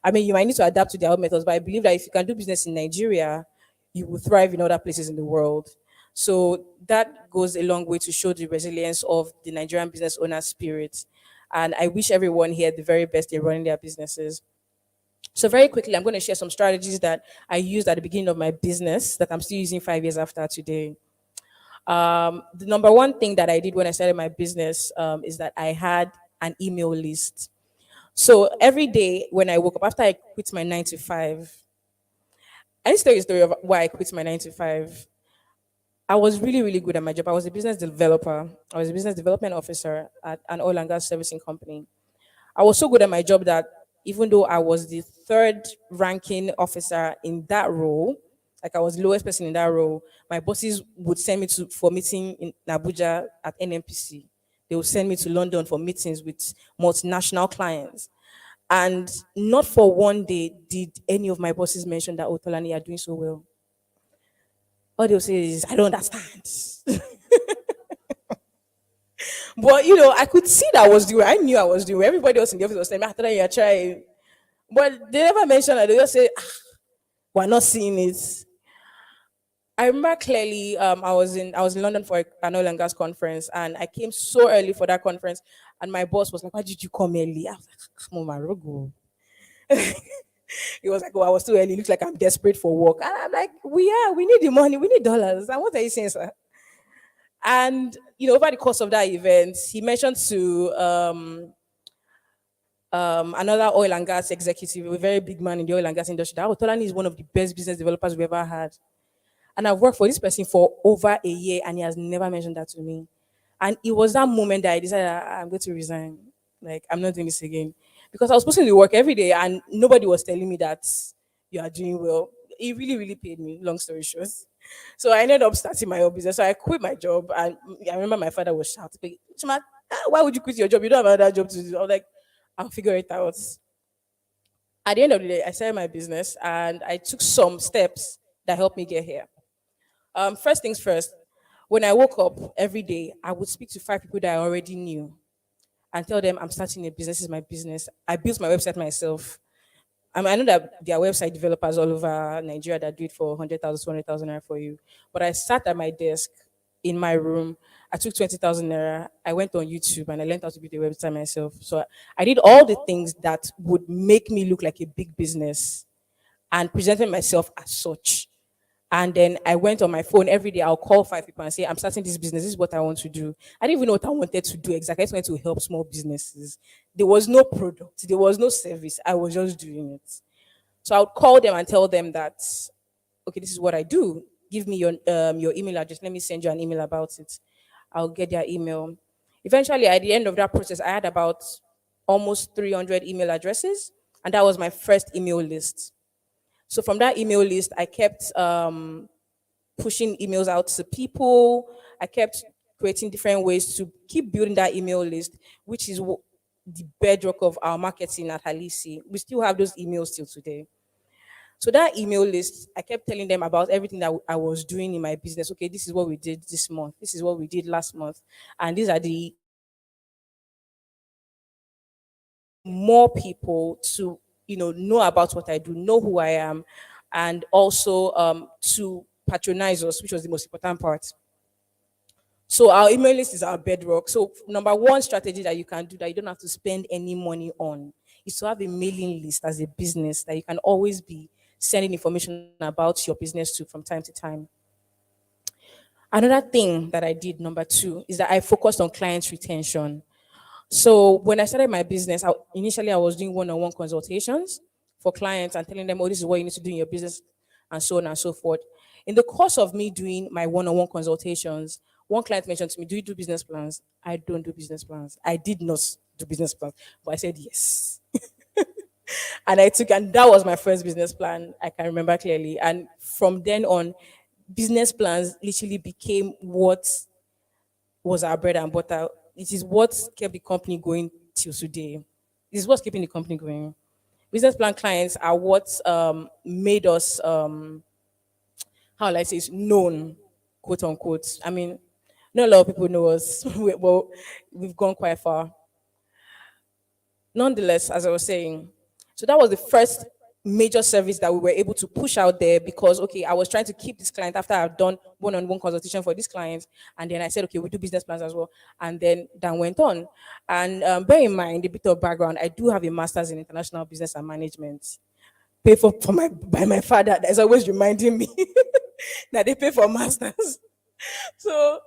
I mean, you might need to adapt to their own methods, but I believe that if you can do business in Nigeria, you will thrive in other places in the world. So that goes a long way to show the resilience of the Nigerian business owner spirit. And I wish everyone here the very best in running their businesses. So very quickly, I'm going to share some strategies that I used at the beginning of my business that I'm still using 5 years after today. The number one thing that I did when I started my business is that I had an email list. So every day when I woke up, after I quit my 9 to 5, I need to tell you a story of why I quit my 9 to 5. I was really, really good at my job. I was a business developer. I was a business development officer at an oil and gas servicing company. I was so good at my job that even though I was the third ranking officer in that role, like I was the lowest person in that role, my bosses would send me for meeting in Abuja at NMPC. They would send me to London for meetings with multinational clients. And not for one day did any of my bosses mention that, "Oh, Tolani, you're doing so well." All they'll say is, "I don't understand." But I could see that I was doing. I knew I was doing. Everybody else in the office was saying, "After that, you're trying." But they never mentioned that. They just say, "We're not seeing it." I remember clearly. I was in London for an oil and gas conference, and I came so early for that conference. And my boss was like, "Why did you come early?" I was like, "Come on, my rogo." He was like, "Oh, I was too early. Looks like I'm desperate for work." And I'm like, We need the money. We need dollars." And what are you saying, sir? And over the course of that event, he mentioned to another oil and gas executive, a very big man in the oil and gas industry, that Tolani is one of the best business developers we've ever had. And I've worked for this person for over a year, and he has never mentioned that to me. And it was that moment that I decided, I'm going to resign. Like, I'm not doing this again. Because I was supposed to work every day, and nobody was telling me that you are doing well. It really, really paid me, long story short. So I ended up starting my own business. So I quit my job, and I remember my father was shouting, "Chima, why would you quit your job? You don't have another job to do." I was like, "I'll figure it out." At the end of the day, I started my business, and I took some steps that helped me get here. First things first, when I woke up every day, I would speak to 5 people that I already knew and tell them, "I'm starting a business. This is my business." I built my website myself. I know that there are website developers all over Nigeria that do it for 100,000, 200,000 naira for you. But I sat at my desk in my room. I took 20,000 naira. I went on YouTube and I learned how to build a website myself. So I did all the things that would make me look like a big business and presented myself as such. And then I went on my phone every day. I'll call 5 people and say, "I'm starting this business. This is what I want to do." I didn't even know what I wanted to do exactly. I just wanted to help small businesses. There was no product, there was no service. I was just doing it. So I would call them and tell them that, "Okay, this is what I do. Give me your email address. Let me send you an email about it." I'll get their email. Eventually, at the end of that process, I had about almost 300 email addresses, and that was my first email list. So from that email list, I kept pushing emails out to people. I kept creating different ways to keep building that email list, which is the bedrock of our marketing at Halisi. We still have those emails till today. So that email list, I kept telling them about everything that I was doing in my business. Okay, this is what we did this month. This is what we did last month. And these are the more people to, know about what I do, know who I am, and also to patronize us, which was the most important part. So our email list is our bedrock. So number one strategy that you can do that you don't have to spend any money on is to have a mailing list as a business that you can always be sending information about your business to from time to time. Another thing that I did, number two, is that I focused on client retention. So when I started my business, initially I was doing one-on-one consultations for clients and telling them, oh, this is what you need to do in your business, and so on and so forth. In the course of me doing my one-on-one consultations, one client mentioned to me, do you do business plans? I don't do business plans. I did not do business plans, but I said yes. And that was my first business plan. I can remember clearly. And from then on, business plans literally became what was our bread and butter. It is what kept the company going till today. This is what's keeping the company going. Business plan clients are what made us, how will I say, known, quote unquote. I mean, not a lot of people know us, but we've gone quite far. Nonetheless, as I was saying, so that was the first major service that we were able to push out there because, okay, I was trying to keep this client after I've done one-on-one consultation for this client. And then I said, okay, we do business plans as well. And then that went on. And bear in mind, a bit of background, I do have a master's in international business and management. Paid for by my father. That's always reminding me that they pay for masters. So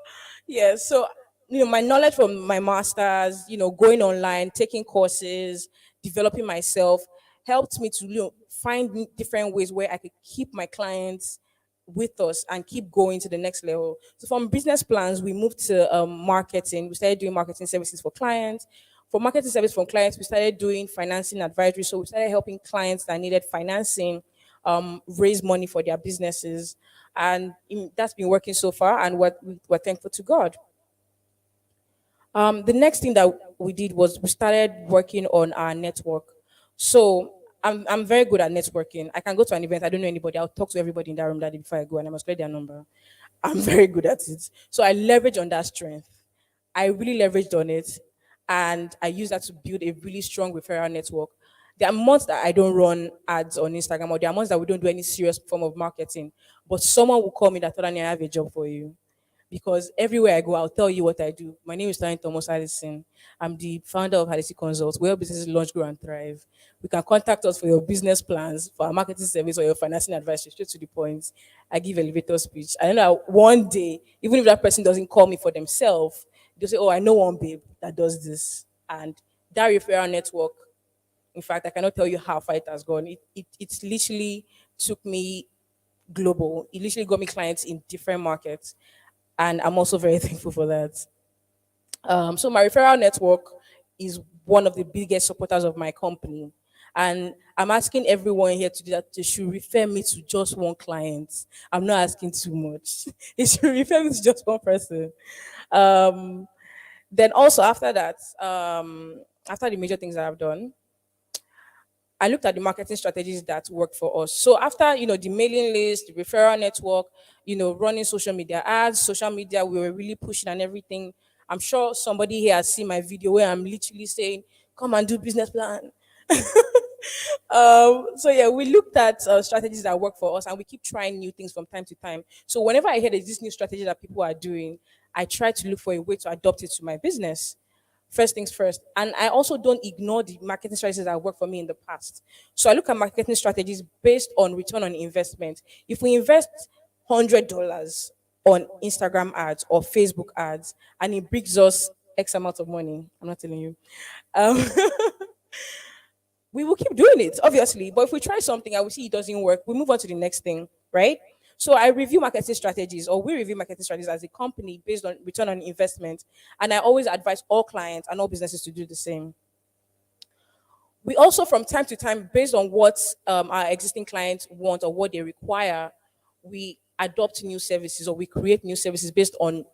yeah, so my knowledge from my masters, going online, taking courses, developing myself helped me to find different ways where I could keep my clients with us and keep going to the next level. So from business plans, we moved to marketing. We started doing marketing services for clients. For marketing service from clients, we started doing financing advisory. So we started helping clients that needed financing raise money for their businesses. And that's been working so far, and we're thankful to God. The next thing that we did was we started working on our network. So I'm very good at networking. I can go to an event, I don't know anybody, I'll talk to everybody in that room that day before I go, and I must get their number. I'm very good at it. So I leverage on that strength. I really leveraged on it, and I use that to build a really strong referral network. There are months that I don't run ads on Instagram, or there are months that we don't do any serious form of marketing. But someone will call me that, Tolani, I have a job for you. Because everywhere I go, I'll tell you what I do. My name is Tolani Thomas. I'm the founder of Halisi Consults, where businesses launch, grow, and thrive. You can contact us for your business plans, for our marketing service, or your financing advice, straight to the point. I give elevator speech. I know one day, even if that person doesn't call me for themselves, they'll say, oh, I know one babe that does this. And that referral network, in fact, I cannot tell you how far it has gone. It literally took me global. It literally got me clients in different markets. And I'm also very thankful for that. So my referral network is one of the biggest supporters of my company. And I'm asking everyone here to do that. They should refer me to just one client. I'm not asking too much. They should refer me to just one person. Then also after that, after the major things that I've done, I looked at the marketing strategies that work for us. So after, the mailing list, the referral network, running social media ads, social media, we were really pushing and everything. I'm sure somebody here has seen my video where I'm literally saying, come and do business plan. So yeah, we looked at strategies that work for us, and we keep trying new things from time to time. So whenever I hear there's this new strategy that people are doing, I try to look for a way to adopt it to my business. First things first. And I also don't ignore the marketing strategies that worked for me in the past. So I look at marketing strategies based on return on investment. If we invest $100 on Instagram ads or Facebook ads, and it brings us X amount of money, I'm not telling you, um, we will keep doing it, obviously. But if we try something and we see it doesn't work, we move on to the next thing, right? So I review marketing strategies, or we review marketing strategies as a company based on return on investment. And I always advise all clients and all businesses to do the same. We also, from time to time, based on what our existing clients want or what they require, we adopt new services, or we create new services based on,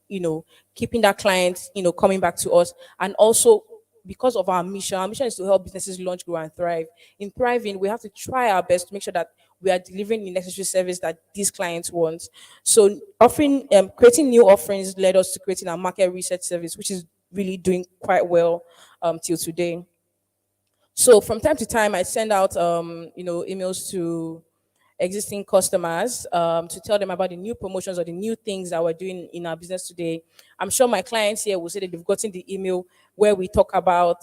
keeping that client, coming back to us. And also, because of our mission is to help businesses launch, grow, and thrive. In thriving, we have to try our best to make sure that we are delivering the necessary service that these clients want. So offering, creating new offerings led us to creating our market research service, which is really doing quite well till today. So from time to time, I send out, emails to existing customers to tell them about the new promotions or the new things that we're doing in our business today. I'm sure my clients here will say that they've gotten the email where we talk about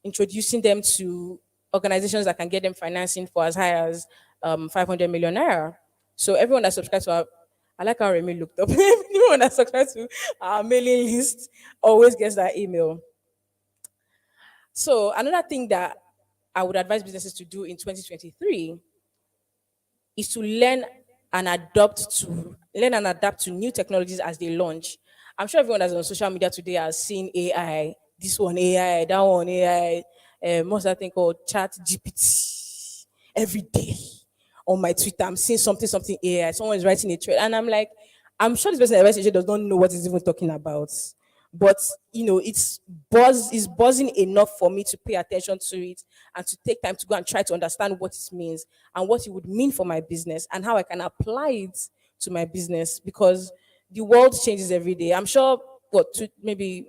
introducing them to organizations that can get them financing for as high as 500 million naira. So everyone that subscribes to our, I like how Remy looked up. Everyone that subscribes to our mailing list always gets that email. So another thing that I would advise businesses to do in 2023 is to learn and adapt to new technologies as they launch. I'm sure everyone that's on social media today has seen AI, this one AI, that one AI, what's that thing called Chat GPT. Every day on my Twitter, I'm seeing something AI. Someone is writing a thread, and I'm like, I'm sure this person that writes a thread does not know what he's even talking about. But it's buzzing enough for me to pay attention to it and to take time to go and try to understand what it means and what it would mean for my business and how I can apply it to my business, because the world changes every day. I'm sure maybe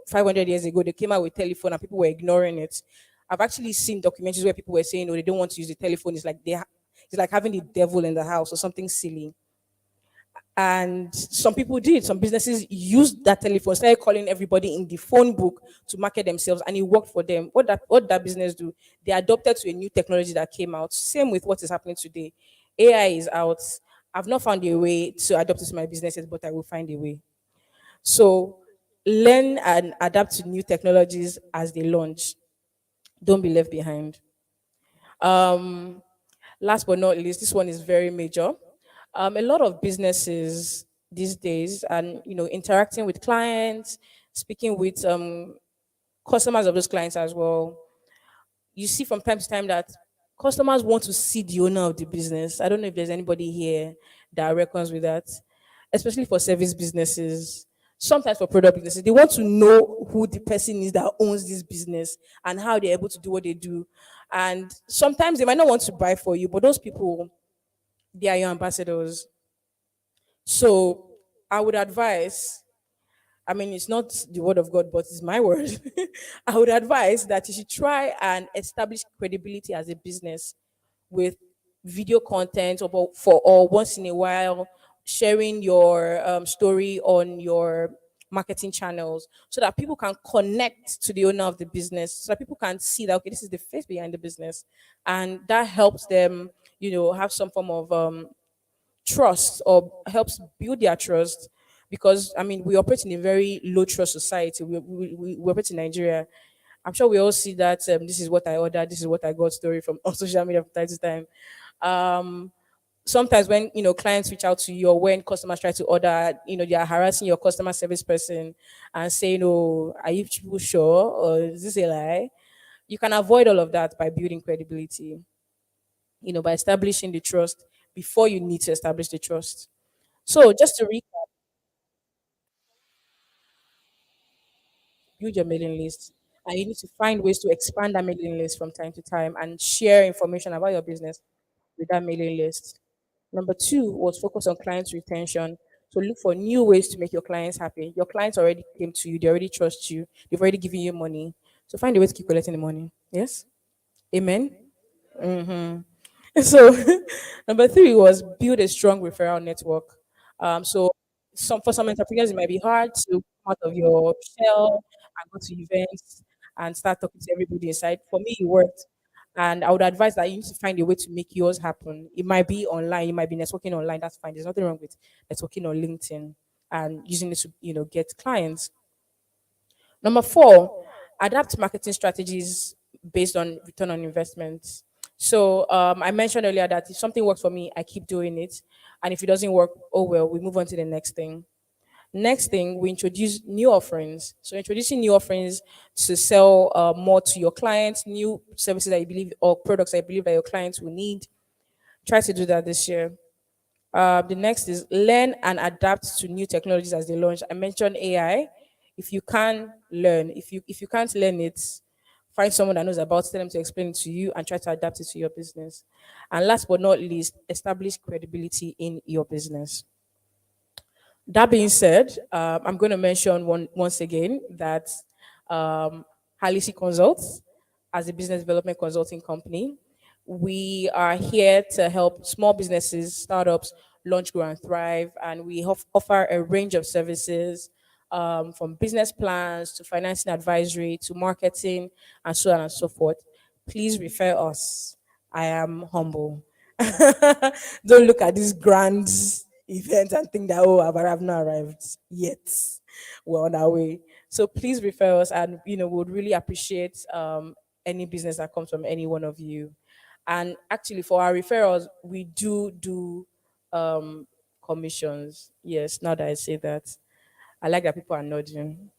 500 years ago they came out with telephone and people were ignoring it. I've actually seen documentaries where people were saying, "Oh, they don't want to use the telephone. It's like having the devil in the house or something silly." And some people did. Some businesses used that telephone, started calling everybody in the phone book to market themselves, and it worked for them. What that business do? They adopted to a new technology that came out. Same with what is happening today. AI is out. I've not found a way to adopt it to my businesses, but I will find a way. So learn and adapt to new technologies as they launch. Don't be left behind. Um, Last but not least, this one is very major. A lot of businesses these days, and interacting with clients, speaking with customers of those clients as well. You see from time to time that customers want to see the owner of the business. I don't know if there's anybody here that reckons with that, especially for service businesses. Sometimes for product businesses, they want to know who the person is that owns this business and how they're able to do what they do. And sometimes they might not want to buy for you, but those people, they are your ambassadors. So I would advise, I mean, it's not the word of God, but it's my word. I would advise that you should try and establish credibility as a business with video content or once in a while sharing your story on your marketing channels so that people can connect to the owner of the business, so that people can see that, okay, this is the face behind the business, and that helps them have some form of trust, or helps build their trust, because I mean we operate in a very low trust society. We operate in Nigeria. I'm sure we all see that this is what I ordered, this is what I got story from on social media from time to time. Um, Sometimes when clients reach out to you, or when customers try to order, they are harassing your customer service person and saying, "Oh, are you people sure, or is this a lie?" You can avoid all of that by building credibility, by establishing the trust before you need to establish the trust. So just to recap, build your mailing list. And you need to find ways to expand that mailing list from time to time and share information about your business with that mailing list. Number two was focus on client retention. So look for new ways to make your clients happy. Your clients already came to you, they already trust you, they've already given you money. So find a way to keep collecting the money. Yes? Amen. So number three was build a strong referral network. So for some entrepreneurs, it might be hard to come out of your shell and go to events and start talking to everybody inside. For me, it worked. And I would advise that you need to find a way to make yours happen. It might be online, you might be networking online, that's fine. There's nothing wrong with networking on LinkedIn and using it to, get clients. Number four, adapt marketing strategies based on return on investment. So I mentioned earlier that if something works for me, I keep doing it. And if it doesn't work, oh well, we move on to the next thing. Next thing, we introduce new offerings. So introducing new offerings to sell more to your clients, new services that you believe or products that you believe that your clients will need. Try to do that this year. The next is learn and adapt to new technologies as they launch. I mentioned AI. If you can learn, if you can't learn it, Find someone that knows about it, tell them to explain it to you, and try to adapt it to your business. And last but not least, establish credibility in your business. That being said, I'm going to mention once again that Halisi Consults, as a business development consulting company, we are here to help small businesses, startups launch, grow, and thrive. And we offer a range of services, from business plans to financing advisory to marketing and so on and so forth. Please refer us. I am humble. Don't look at this grand event and think that, oh, I've not arrived yet. We're on our way. So please refer us, and we would really appreciate any business that comes from any one of you. And actually, for our referrals, we do commissions. Yes, now that I say that, I like that people are nodding.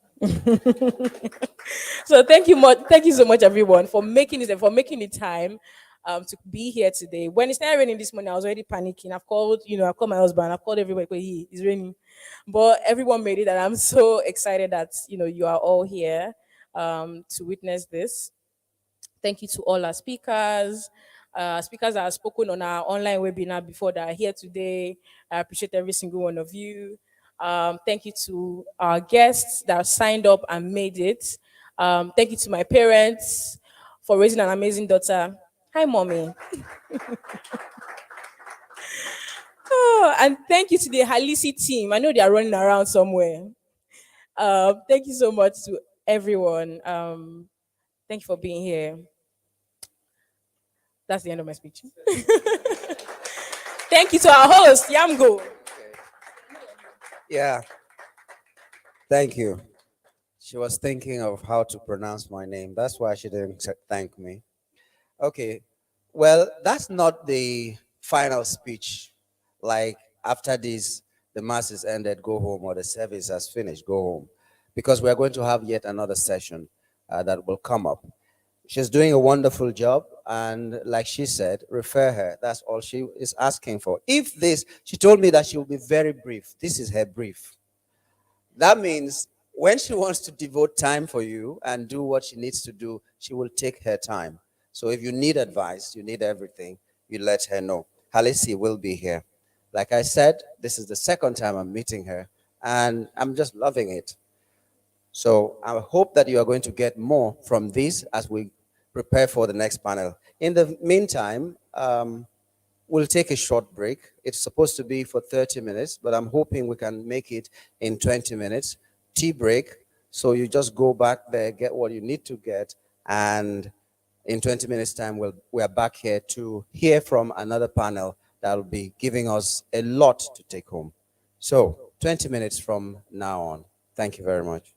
So thank you so much, everyone, for making the time to be here today. When it started raining this morning, I was already panicking. I've called my husband, I've called everybody, but it's raining. But everyone made it, and I'm so excited that you are all here to witness this. Thank you to all our speakers. Speakers that have spoken on our online webinar before that are here today. I appreciate every single one of you. Thank you to our guests that signed up and made it. Thank you to my parents for raising an amazing daughter. Hi, mommy. Oh, and thank you to the Halisi team. I know they are running around somewhere. Thank you so much to everyone. Thank you for being here. That's the end of my speech. Thank you to our host, Yamgo. Yeah, thank you. She was thinking of how to pronounce my name. That's why she didn't thank me. Okay, well, that's not the final speech. Like after this, the mass is ended, go home, or the service has finished, go home. Because we're going to have yet another session that will come up. She's doing a wonderful job. And like she said, refer her. That's all she is asking for. She told me that she will be very brief. This is her brief. That means when she wants to devote time for you and do what she needs to do, she will take her time. So if you need advice, you need everything, you let her know. Halisi will be here. Like I said, this is the second time I'm meeting her, and I'm just loving it. So I hope that you are going to get more from this as we prepare for the next panel. In the meantime, we'll take a short break. It's supposed to be for 30 minutes, but I'm hoping we can make it in 20 minutes. Tea break. So you just go back there, get what you need to get, and in 20 minutes time, we're back here to hear from another panel that will be giving us a lot to take home. So 20 minutes from now on. Thank you very much.